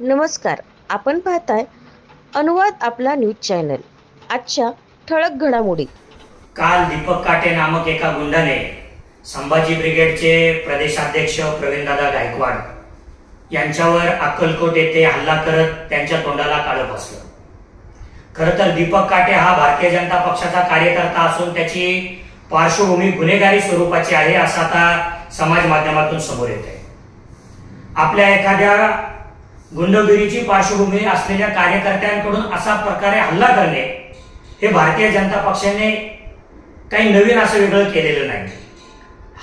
नमस्कार. आपण पाहताय अनुवाद आपला न्यूज चॅनल. आजच्या ठळक घडामोडी. काल दीपक काटे नामक एका गुंडाने संभाजी ब्रिगेडचे प्रदेशाध्यक्ष प्रवीणदादा गायकवाड यांच्यावर अक्कलकोट येथे हल्ला करत त्यांच्या तोंडाला काळं फासलं. खरं तर दीपक काटे हा भारतीय जनता पक्षाचा कार्यकर्ता असून त्याची पार्श्वभूमी गुन्हेगारी स्वरूपाची आहे असं आता समाज माध्यमातून समोर येत आहे. आपल्या एखाद्या गुंडगिरीची पार्श्वभूमी असलेल्या कार्यकर्त्यांकडून अशा प्रकारे हल्ला करणे हे भारतीय जनता पक्षाने काही नवीन असं वेगळं केलेलं नाही.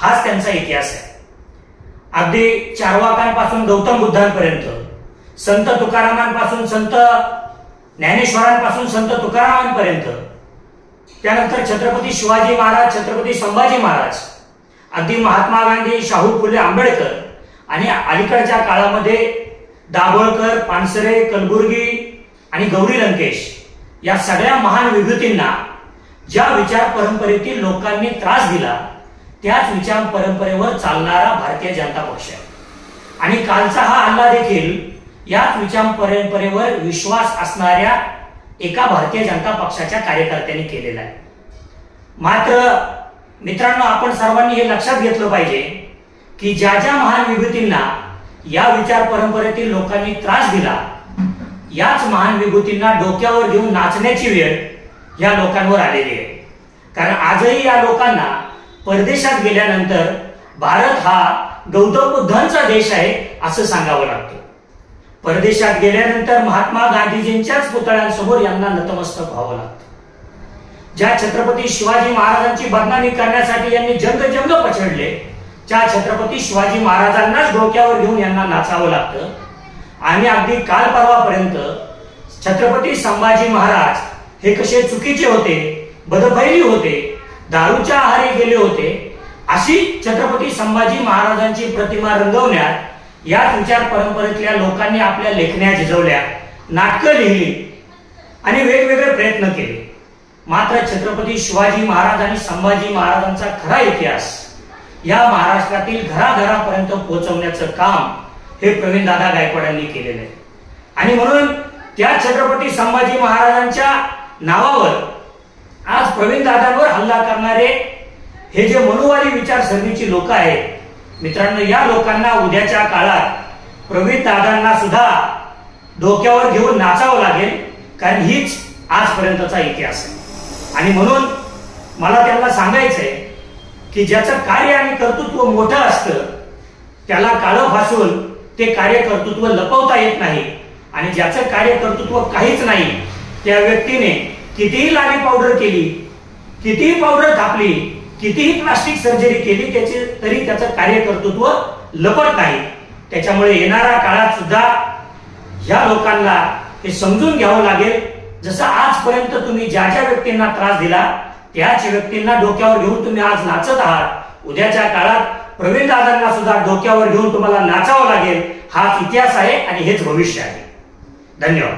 हाच त्यांचा इतिहास आहे. अगदी चार्वाकांपासून गौतम बुद्धांपर्यंत, संत तुकारामांपासून संत ज्ञानेश्वरांपासून संत तुकारामांपर्यंत, त्यानंतर छत्रपती शिवाजी महाराज, छत्रपती संभाजी महाराज, अगदी महात्मा गांधी, शाहू फुले आंबेडकर आणि अलीकडच्या काळामध्ये दाभोळकर, पानसरे, कलबुर्गी आणि गौरी लंकेश या सगळ्या महान विभूतींना ज्या विचार परंपरेतील लोकांनी त्रास दिला त्याच विचार परंपरेवर चालणारा भारतीय जनता पक्ष आहे. आणि कालचा हा हल्ला देखील याच विचार परंपरेवर विश्वास असणाऱ्या एका भारतीय जनता पक्षाच्या कार्यकर्त्यांनी केलेला आहे. मात्र मित्रांनो, आपण सर्वांनी हे लक्षात घेतलं पाहिजे की ज्या ज्या महान विभूतींना या विचार परंपरेतील लोकांनी त्रास दिला याच महान विभूतींना डोक्यावर घेऊन नाचण्याची वेळ या लोकांवर आलेली आहे. कारण आजही या लोकांना परदेशात गेल्यानंतर भारत हा गौतम बुद्धांचा देश आहे असं सांगावं लागतं. परदेशात गेल्यानंतर महात्मा गांधीजींच्याच पुतळ्यांसमोर यांना नतमस्तक व्हावं लागतं. ज्या छत्रपती शिवाजी महाराजांची बदनामी करण्यासाठी यांनी जंग पछडले, त्या छत्रपती शिवाजी महाराजांनाच डोक्यावर घेऊन यांना नाचावं लागतं. आणि अगदी काल परवापर्यंत छत्रपती संभाजी महाराज हे कसे चुकीचे होते, बदफैली होते, दारूच्या आहारी गेले होते, अशी छत्रपती संभाजी महाराजांची प्रतिमा रंगवण्यात याच विचार परंपरेतल्या लोकांनी आपल्या लेखण्या झिजवल्या, नाटकं लिहिली आणि वेगवेगळे प्रयत्न केले. मात्र छत्रपती शिवाजी महाराज आणि संभाजी महाराजांचा खरा इतिहास या महाराष्ट्रातील घराघरापर्यंत पोहोचवण्याचं काम हे प्रवीणदादा गायकवाडांनी केलेलं आहे. आणि म्हणून त्या छत्रपती संभाजी महाराजांच्या नावावर आज प्रवीणदादांवर हल्ला करणारे हे जे मनुवादी विचारसरणीची लोक आहेत, मित्रांनो, या लोकांना उद्याच्या काळात प्रवीणदादांना सुद्धा डोक्यावर घेऊन नाचावं लागेल. कारण हीच आजपर्यंतचा इतिहास आहे. आणि म्हणून मला त्यांना सांगायचंय की ज्याचं कार्य आणि कर्तृत्व मोठं असतं त्याला काळं फासून ते कार्य कर्तृत्व लपवता येत नाही. आणि ज्याचं कार्य कर्तृत्व काहीच नाही त्या व्यक्तीने कितीही लाली पावडर केली, कितीही पावडर थापली, कितीही प्लास्टिक सर्जरी केली तरी त्याचं कार्य कर्तृत्व लपत नाही. त्याच्यामुळे येणाऱ्या काळात सुद्धा ह्या लोकांना हे समजून घ्यावं लागेल. जसं आजपर्यंत तुम्ही ज्या ज्या व्यक्तींना त्रास दिला त्याच व्यक्तींना डोक्यावर घेऊन तुम्ही आज नाचत आहात, उद्याच्या काळात प्रवीणदादांना सुद्धा डोक्यावर घेऊन तुम्हाला नाचावं लागेल. हाच इतिहास आहे आणि हेच भविष्य आहे. धन्यवाद.